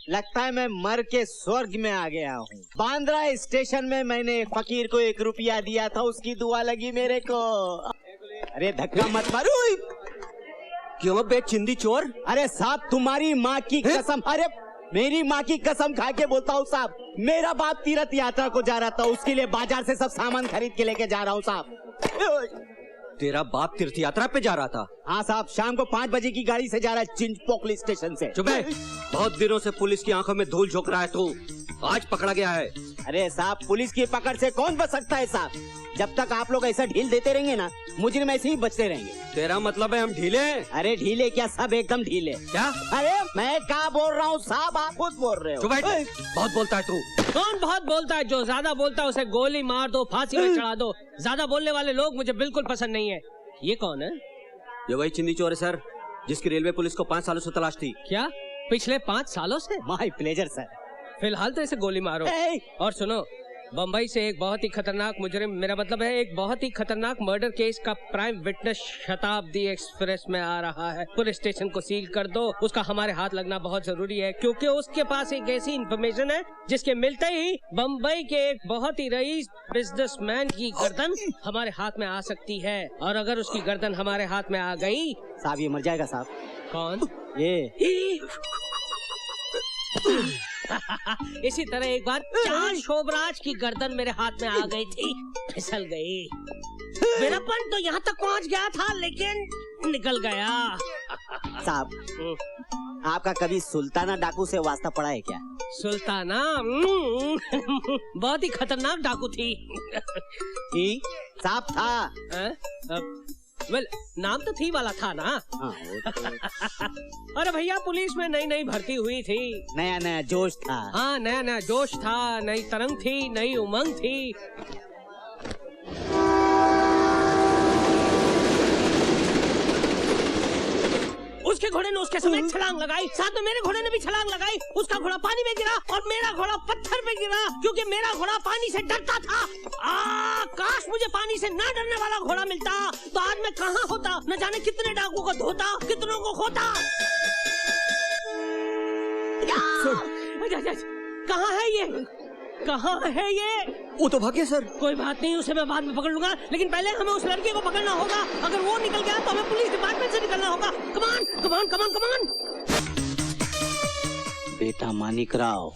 लगता है मैं मर के स्वर्ग में आ गया हूँ। बांद्रा स्टेशन में मैंने फकीर को 1 रुपया दिया था, उसकी दुआ लगी मेरे को। अरे धक्का मत मारो। क्यों बे चिंदी चोर? अरे साहब तुम्हारी माँ की कसम, अरे मेरी माँ की कसम खा के बोलता हूँ साहब, मेरा बाप तीर्थ यात्रा को जा रहा था, उसके लिए बाजार से सब सामान खरीद के लेके जा रहा हूँ साहब। तेरा बाप तीर्थ यात्रा पे जा रहा था? हाँ साहब, शाम को 5 बजे की गाड़ी से जा रहा है चिंचपोकली स्टेशन से। चुप है, बहुत दिनों से पुलिस की आंखों में धूल झोंक रहा है तू, आज पकड़ा गया है। अरे साहब पुलिस की पकड़ से कौन बच सकता है साहब? जब तक आप लोग ऐसा ढील देते रहेंगे ना, मुजरिम ऐसे ही बचते रहेंगे। तेरा मतलब है हम ढीले? अरे ढीले क्या, सब एकदम ढीले। क्या? अरे मैं क्या बोल रहा हूँ साहब, आप खुद बोल रहे हो। चुप है, बहुत बोलता है तू। कौन बहुत बोलता है? जो ज्यादा बोलता है उसे गोली मार दो, फांसी में चढ़ा दो। ज्यादा बोलने वाले लोग मुझे बिल्कुल पसंद नहीं है। ये कौन है? ये वही चिंदी चोर है सर, जिसकी रेलवे पुलिस को 5 सालों से तलाश थी। क्या पिछले 5 सालों से? My pleasure sir. फिलहाल तो इसे गोली मारो। और सुनो, बम्बई से एक बहुत ही खतरनाक मुजरिम, मेरा मतलब है एक बहुत ही खतरनाक मर्डर केस का प्राइम विटनेस शताब्दी एक्सप्रेस में आ रहा है। पुलिस स्टेशन को सील कर दो, उसका हमारे हाथ लगना बहुत जरूरी है, क्योंकि उसके पास एक ऐसी इंफॉर्मेशन है जिसके मिलते ही बम्बई के एक बहुत ही रईस बिजनेसमैन की गर्दन हमारे हाथ में आ सकती है। और अगर उसकी गर्दन हमारे हाथ में आ गई साहब ये मर जाएगा साहब। कौन? ये इसी तरह एक बार 4 शोभराज की गर्दन मेरे हाथ में आ गई थी, फिसल गई। मेरा पन तो यहाँ तक पहुँच गया था, लेकिन निकल गया। साहब आपका कभी सुल्ताना डाकू से वास्ता पड़ा है क्या? सुल्ताना बहुत ही खतरनाक डाकू थी। साहब था। वेल नाम तो थी वाला था ना। अरे भैया पुलिस में नई भर्ती हुई थी, नया नया जोश था। हाँ नया जोश था, नई तरंग थी, नई उमंग थी। उसके घोड़े ने उसके समेत छलांग लगाई, साथ में मेरे घोड़े ने भी छलांग लगाई। उसका घोड़ा पानी में गिरा और मेरा घोड़ा पत्थर पे गिरा, क्योंकि मेरा घोड़ा पानी से डरता था। काश मुझे पानी से ना डरने वाला घोड़ा मिलता, तो आज मैं कहाँ होता, न जाने कितने डाकू को धोता, कितनों को खोता। कहाँ है ये? कहाँ है ये? वो तो भाग गया सर। कोई बात नहीं, उसे मैं बाद में पकड़ लूंगा, लेकिन पहले हमें उस लड़के को पकड़ना होगा। अगर वो निकल गया तो हमें पुलिस डिपार्टमेंट से निकलना होगा। कमान कमान कमान कमान। बेटा मानिक राव,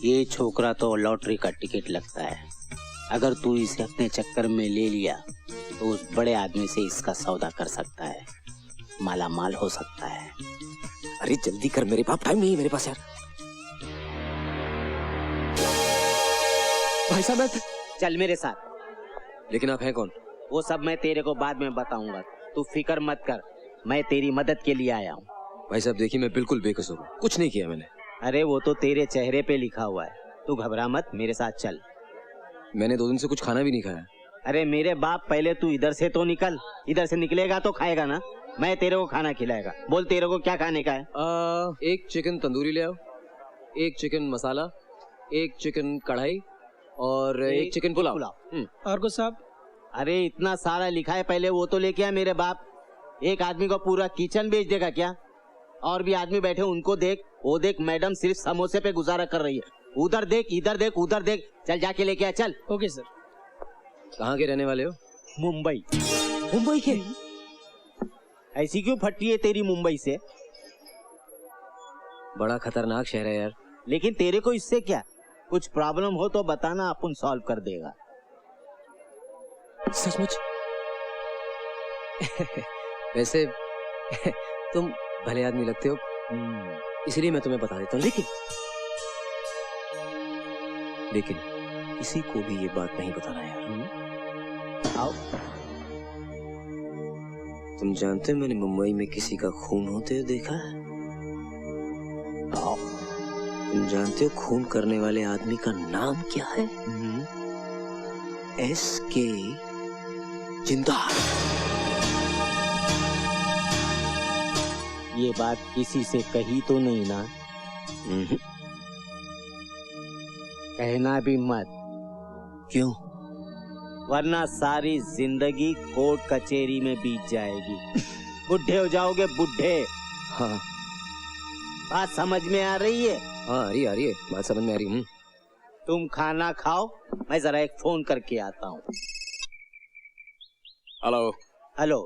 ये छोकरा तो लॉटरी का टिकट लगता है। अगर तू इसे अपने चक्कर में ले लिया तो उस बड़े आदमी से इसका सौदा कर सकता है, माला माल हो सकता है। अरे जल्दी कर मेरे पास टाइम नहीं है मेरे पास यार। भाई साहब चल मेरे साथ। लेकिन आप हैं कौन? वो सब मैं तेरे को बाद में बताऊंगा, तू फिक्र मत कर, मैं तेरी मदद के लिए आया हूँ। भाई साहब देखिए मैं बिल्कुल बेकसूर हूँ, कुछ नहीं किया मैंने। अरे वो तो तेरे चेहरे पे लिखा हुआ है, तू घबरा मत, मेरे साथ चल। मैंने 2 दिन से कुछ खाना भी नहीं खाया। अरे मेरे बाप, पहले तू इधर से तो निकल, इधर से निकलेगा तो खाएगा ना, मैं तेरे को खाना खिलाएगा। बोल तेरे को क्या खाने का है? 1 चिकन तंदूरी ले आओ, 1 चिकन मसाला, 1 चिकन कढ़ाई और 1 चिकन पुलाव। और कुछ साहब? अरे इतना सारा लिखा है, पहले वो तो लेके आ मेरे बाप। एक आदमी को पूरा किचन बेच देगा क्या? और भी आदमी बैठे उनको देख, वो देख मैडम सिर्फ समोसे पे गुजारा कर रही है, उधर देख इधर देख उधर देख, चल जाके लेके आ चल। Okay sir. कहाँ के रहने वाले हो? मुंबई। मुंबई के? ऐसी क्यों फटती है तेरी मुंबई से? बड़ा खतरनाक शहर है यार। लेकिन तेरे को इससे क्या? कुछ प्रॉब्लम हो तो बताना, अपन सॉल्व कर देगा। सचमुच? वैसे तुम भले आदमी लगते हो, इसलिए मैं तुम्हें बता देता हूँ, लेकिन किसी को भी ये बात नहीं बताना यार। आओ। तुम जानते हो मैंने मुंबई में किसी का खून होते हुए देखा है? आओ। तुम जानते हो खून करने वाले आदमी का नाम क्या है? S.K. जिंदाल। ये बात किसी से कही तो नहीं ना? कहना भी मत। क्यों? वरना सारी जिंदगी कोर्ट कचहरी में बीत जाएगी। बुढ़े हो जाओगे, बुढ़े। हाँ बात समझ में आ रही है? हाँ आ रही है बात समझ में आ रही है। तुम खाना खाओ, मैं जरा एक फोन करके आता हूँ। हेलो। हेलो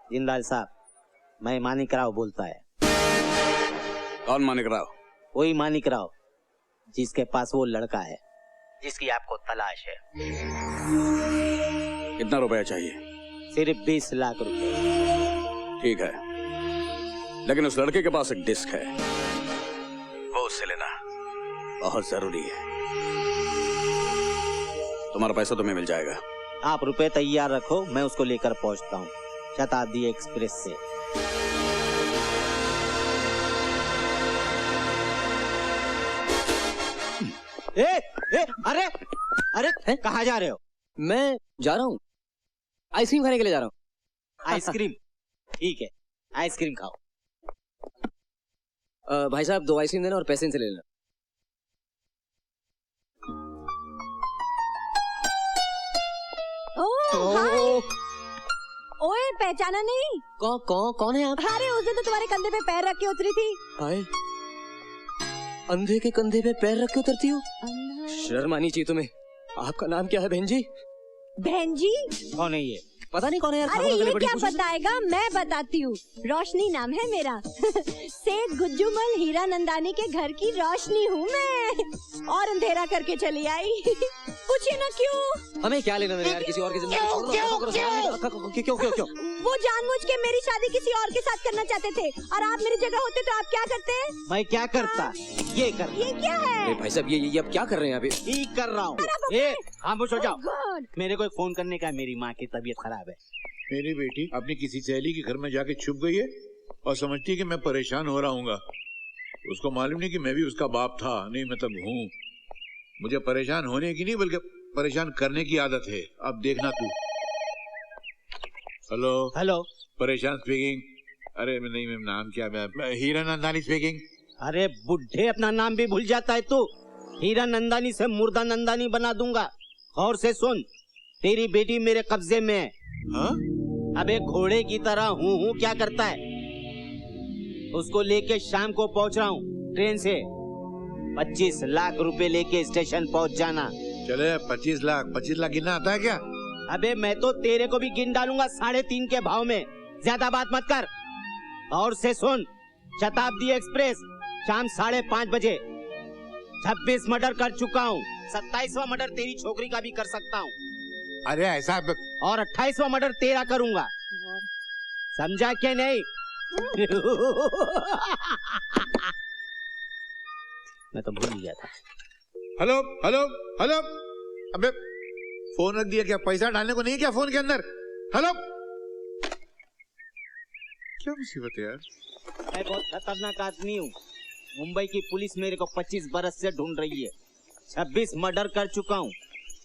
जिंदाल साहब, मैं मानिक राव बोलता है। कौन मानिक राव? वही मानिक राव जिसके पास वो लड़का है जिसकी आपको तलाश है। कितना रुपया चाहिए? सिर्फ 20 लाख रुपए। ठीक है, लेकिन उस लड़के के पास एक डिस्क है, वो उससे लेना बहुत जरूरी है। तुम्हारा पैसा तुम्हें मिल जाएगा। आप रुपए तैयार रखो, मैं उसको लेकर पहुंचता हूँ शताब्दी एक्सप्रेस से। अरे अरे कहाँ जा रहे हो? मैं जा रहा हूँ आइसक्रीम खाने के लिए जा रहा हूँ। आइसक्रीम? ठीक है, आइसक्रीम खाओ। भाई साहब 2 आइसक्रीम देना और पैसे इनसे ले लेना। हाय। ओए पहचाना नहीं? कौन है आप? अरे उस दिन तो तुम्हारे कंधे पे पैर रख के उतरी थी। हाय, अंधे के कंधे पे पैर रख के उतरती हो? शर्म आनी चाहिए तुम्हें। आपका नाम क्या है बहन जी? बहन जी? कौन है ये? पता नहीं कौन है यार। अरे ये क्या बताएगा, मैं बताती हूँ। रोशनी नाम है मेरा। सेठ गुज्जूमल हीरा नंदानी के घर की रोशनी हूँ मैं, और अंधेरा करके चली आई। पूछिए ना क्यों? हमें क्या लेना देना यार किसी और की जिंदगी। क्यों? वो जानबूझ के मेरी शादी किसी और के साथ करना चाहते थे, और आप मेरी जगह होते तो आप क्या करते? मैं क्या करता? ये कर। ये क्या है? भाई साहब ये अब क्या कर रहे हैं अभी? ठीक कर रहा हूँ। खामोश हो जाओ। मेरे को एक फोन करने का है, मेरी माँ की तबीयत खराब है। मेरी बेटी अपनी किसी सहेली के घर में जाके छुप गई है और समझती है कि मैं परेशान हो रहा हूँ। उसको मालूम नहीं कि मैं भी उसका बाप था, नहीं मतलब हूँ। मुझे परेशान होने की नहीं बल्कि परेशान करने की आदत है। अब देखना तू। हेलो हेलो, परेशान स्पीकिंग। अरे नहीं मैं नाम क्या, मैं हीरा नंदानी स्पीकिंग। अरे बुढ़े, अपना नाम भी भूल जाता है तू। हीरा नंदानी से मुर्दा नंदानी बना दूंगा। और से सुन, तेरी बेटी मेरे कब्जे में है। हाँ? अब एक घोड़े की तरह हूँ क्या करता है। उसको लेके शाम को पहुंच रहा हूँ ट्रेन से। 25 लाख रुपए लेके स्टेशन पहुंच जाना। चले 25 लाख गिनना आता है क्या? अबे मैं तो तेरे को भी गिन डालूंगा 3.5 के भाव में। ज्यादा बात मत कर। और से सुन, शताब्दी एक्सप्रेस शाम 5:30 बजे। 26 मर्डर कर चुका हूँ, 27वां मर्डर तेरी छोकरी का भी कर सकता हूँ। अरे ऐसा और 28वां मर्डर तेरा करूंगा, समझा क्या नहीं? मैं तो भूल गया था। हेलो हेलो हेलो, अबे फोन रख दिया क्या? पैसा डालने को नहीं क्या फोन के अंदर? हेलो, क्या मुसीबत है यार। मैं बहुत खतरनाक आदमी हूँ। मुंबई की पुलिस मेरे को 25 बरस से ढूंढ रही है। 26 मर्डर कर चुका हूँ।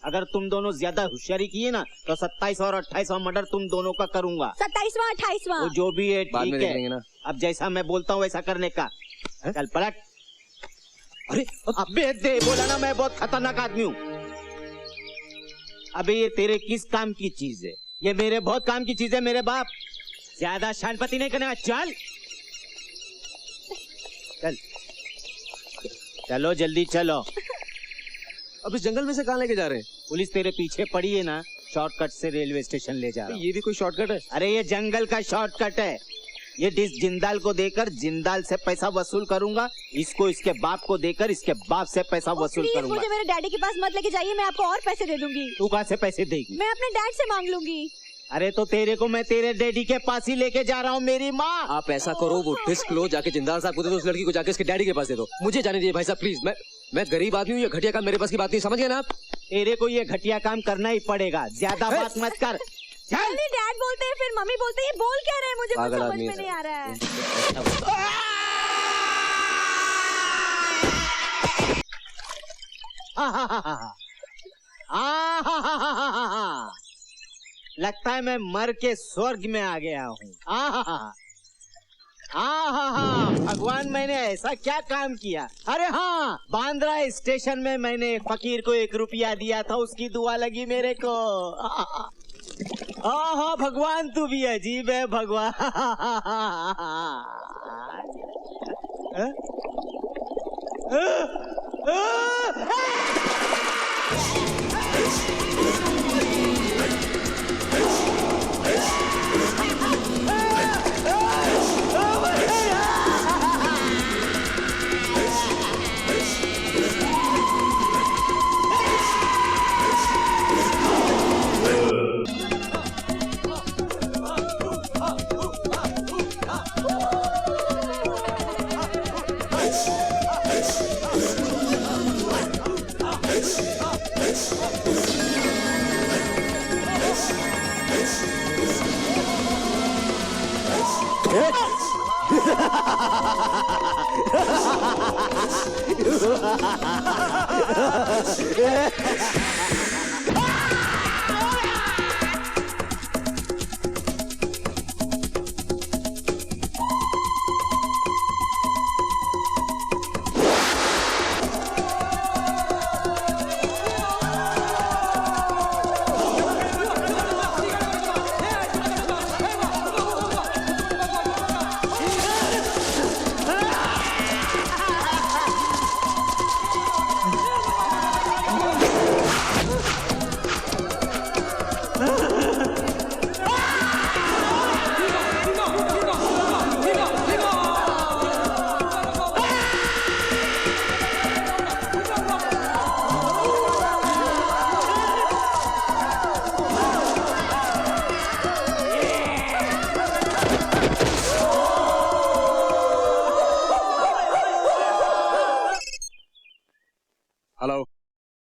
अगर तुम दोनों ज्यादा होशियारी किए ना तो 27 और 28वां मर्डर तुम दोनों का करूंगा। 27वां 28वां वो जो भी है बाद में ठीक देख है लेंगे ना। अब जैसा मैं बोलता हूँ वैसा करने का। चल पलट। अरे अबे दे बोला ना, मैं बहुत खतरनाक आदमी हूँ। अबे ये तेरे किस काम की चीज है? ये मेरे बहुत काम की चीज है मेरे बाप। ज्यादा शानपति नहीं करने का। चल चल चलो जल्दी चलो। अब इस जंगल में से कहाँ लेके जा रहे हैं? पुलिस तेरे पीछे पड़ी है ना, शॉर्टकट से रेलवे स्टेशन ले जा रहा हूं। ये भी कोई शॉर्टकट है? अरे ये जंगल का शॉर्टकट है। ये डिस्क जिंदाल को देकर जिंदाल से पैसा वसूल करूंगा, इसको इसके बाप को देकर इसके बाप से पैसा वसूल प्लीज करूंगा। मुझे मेरे डैडी के पास मत लेके जाइए, मैं आपको और पैसे दे दूंगी। तू कहाँ से पैसे देगी? मैं अपने डैड से मांग लूंगी। अरे तो तेरे को मैं तेरे डैडी के पास ही लेके जा रहा हूँ मेरी माँ। आप ऐसा करो, वो डिस्क लो, जाके जिंदाल साहब को दे दो, उस लड़की को जाके इसके डैडी के पास दे दो। मुझे जाने दीजिए भाई साहब प्लीज। मैं गरीब आदमी हूँ, ये घटिया काम मेरे पास की बात नहीं, समझ गए ना आप? तेरे को ये घटिया काम करना ही पड़ेगा, ज्यादा बात मत कर। पहले डैड बोलते हैं फिर मम्मी बोलते हैं, ये बोल क्या रहे हैं मुझे कुछ पागल समझ आदमी में है नहीं आ रहा है। लगता है मैं मर के स्वर्ग में आ गया हूँ। भगवान, मैंने ऐसा क्या काम किया? अरे हाँ, बांद्रा स्टेशन में मैंने फकीर को 1 रुपया दिया था, उसकी दुआ लगी मेरे को। हाँ भगवान, तू भी अजीब है भगवान। हेलो।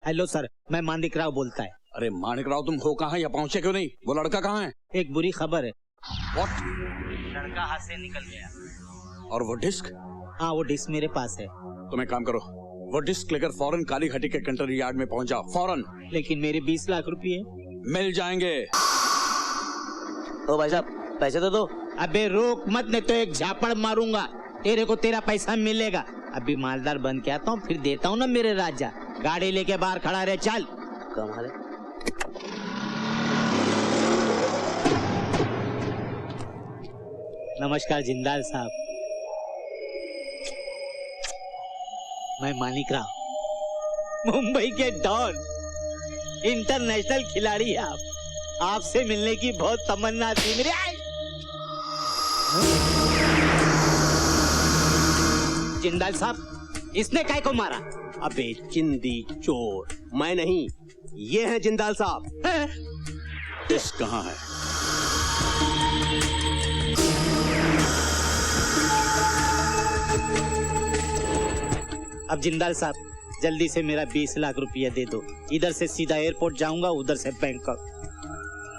हेलो सर, मैं मानिक राव बोलता है। अरे मानिक राव, तुम हो कहाँ या पहुंचे क्यों नहीं? वो लड़का कहाँ है? एक बुरी खबर है। What? लड़का हाथ से निकल गया। और वो डिस्क? हाँ, वो डिस्क मेरे पास है। तुम एक काम करो, वो डिस्क लेकर फौरन काली घाटी के कंटेनर यार्ड में पहुंच जाओ, फौरन। लेकिन मेरे 20 लाख रुपए मिल जाएंगे। ओ भाई साहब, पैसे तो दो। अबे रोक मत, नहीं तो एक झापड़ मारूंगा। तेरे को तेरा पैसा मिलेगा। अभी मालदार बन के आता हूँ, फिर देता हूँ ना मेरे राजा। गाड़ी लेके बाहर खड़ा रहे, चल। कमाल है। नमस्कार जिंदाल साहब, मैं मानिक राव, मुंबई के डॉन, इंटरनेशनल खिलाड़ी। आपसे मिलने की बहुत तमन्ना थी मेरे। जिंदाल साहब, इसने काय को मारा? अबे चिंदी चोर, मैं नहीं, ये है जिंदाल साहब। डिस्क कहाँ है? अब जिंदाल साहब, जल्दी से मेरा 20 लाख रुपया दे दो। इधर से सीधा एयरपोर्ट जाऊंगा, उधर से बैंकॉक।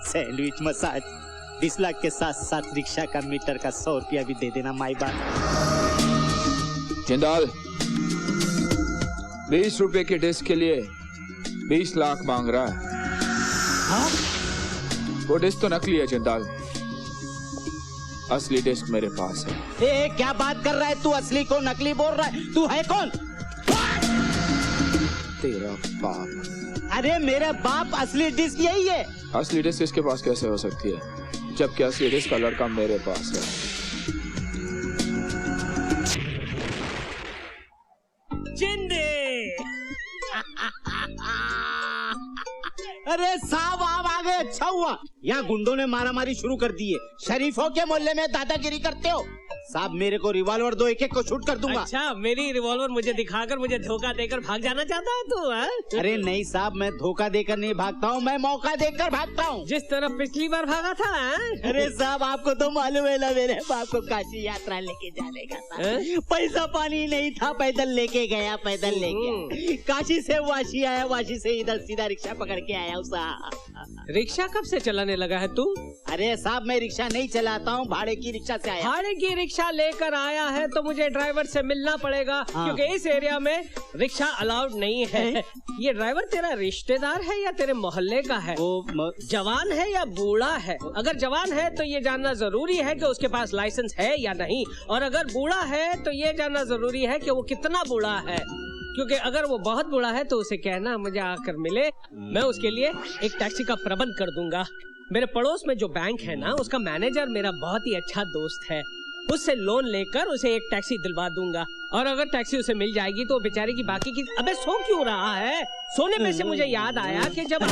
सैंडविच, मसाज, 20 लाख के साथ साथ रिक्शा का मीटर का 100 रुपया भी दे देना माई बात। जिंदाल, 20 रुपए के डिस्क के लिए 20 लाख मांग रहा है। हाँ? वो डिस्क तो नकली है जिंदाल, असली डिस्क मेरे पास है। ए, क्या बात कर रहा है तू? असली को नकली बोल रहा है? तू है कौन? तेरा बाप। अरे मेरे बाप, असली डिस्क यही है। असली डिस्क इसके पास कैसे हो सकती है, जबकि असली डिस्क का लड़का मेरे पास है। जिंदे। अरे साहब, आप आ गए, अच्छा हुआ। यहाँ गुंडों ने मारामारी शुरू कर दी है। शरीफों के मोहल्ले में दादागिरी करते हो। साहब, मेरे को रिवॉल्वर दो, एक एक को शूट कर दूंगा। अच्छा, मेरी रिवॉल्वर मुझे दिखाकर मुझे धोखा देकर भाग जाना चाहता है तू? हाँ? अरे नहीं साहब, मैं धोखा देकर नहीं भागता हूँ, मैं मौका देकर भागता हूँ। जिस तरह पिछली बार भागा था। हाँ? अरे साहब, आपको तो मालूम है ना, मेरे बाप को काशी यात्रा लेके जाने का था। पैसा पानी नहीं था, पैदल लेके गया, पैदल ले गया। काशी से वाशी आया, वाशी से इधर सीधा रिक्शा पकड़ के आया साहब। रिक्शा कब से चलाने लगा है तू? अरे साहब, मैं रिक्शा नहीं चलाता हूँ, भाड़े की रिक्शा से आया। भाड़े की रिक्शा लेकर आया है तो मुझे ड्राइवर से मिलना पड़ेगा। हाँ। क्योंकि इस एरिया में रिक्शा अलाउड नहीं है। ये ड्राइवर तेरा रिश्तेदार है या तेरे मोहल्ले का है? वो जवान है या बूढ़ा है? अगर जवान है तो ये जानना जरूरी है कि उसके पास लाइसेंस है या नहीं, और अगर बूढ़ा है तो ये जानना जरूरी है कि वो कितना बूढ़ा है। क्योंकि अगर वो बहुत बूढ़ा है तो उसे कहना मुझे आकर मिले, मैं उसके लिए एक टैक्सी का प्रबंध कर दूंगा। मेरे पड़ोस में जो बैंक है ना, उसका मैनेजर मेरा बहुत ही अच्छा दोस्त है। उससे लोन लेकर उसे एक टैक्सी दिलवा दूंगा, और अगर टैक्सी उसे मिल जाएगी तो बेचारे की बाकी की। अबे सो क्यों रहा है? सोने में से मुझे याद आया कि जब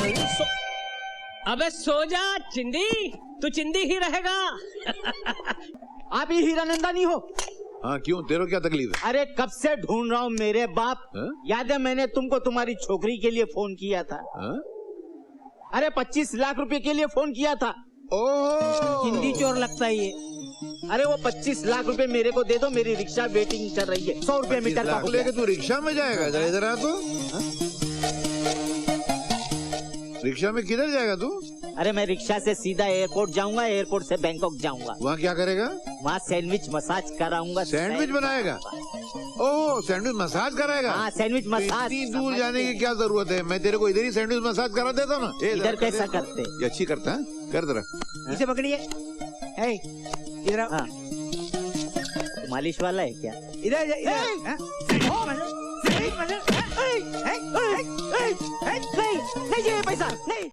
अबे सो जा चिंदी, तू चिंदी ही रहेगा। आप ही हीरानंदानी हो? हाँ क्यों, तेरे क्या तकलीफ है? अरे कब से ढूंढ रहा हूँ मेरे बाप। हा? याद है मैंने तुमको तुम्हारी छोकरी के लिए फोन किया था। हाँ? अरे 25 लाख रुपए के लिए फोन किया था। ओह हिंदी चोर लगता है ये। अरे वो 25 लाख रुपए मेरे को दे दो, मेरी रिक्शा वेटिंग कर रही है। 100 रुपए मीटर का हो गया। लेके तू रिक्शा में जाएगा? जरा इधर आ तो। रिक्शा में किधर जाएगा तू? अरे मैं रिक्शा से सीधा एयरपोर्ट जाऊंगा, एयरपोर्ट से बैंकॉक जाऊंगा। वहाँ क्या करेगा? वहाँ सैंडविच मसाज कराऊंगा। सैंडविच बनाएगा? ओह सैंडविच मसाज कराएगा? हाँ सैंडविच मसाज। इतनी दूर जाने की क्या जरूरत है? मैं तेरे को इधर ही सैंडविच मसाज करा देता ना। इधर कैसा करते? ये अच्छी करता है, कर जरा। इसे पकड़िए। इधर आओ। हाँ। मालिश वाला है क्या? इधर इधर। नहीं चाहिए पैसा, नहीं।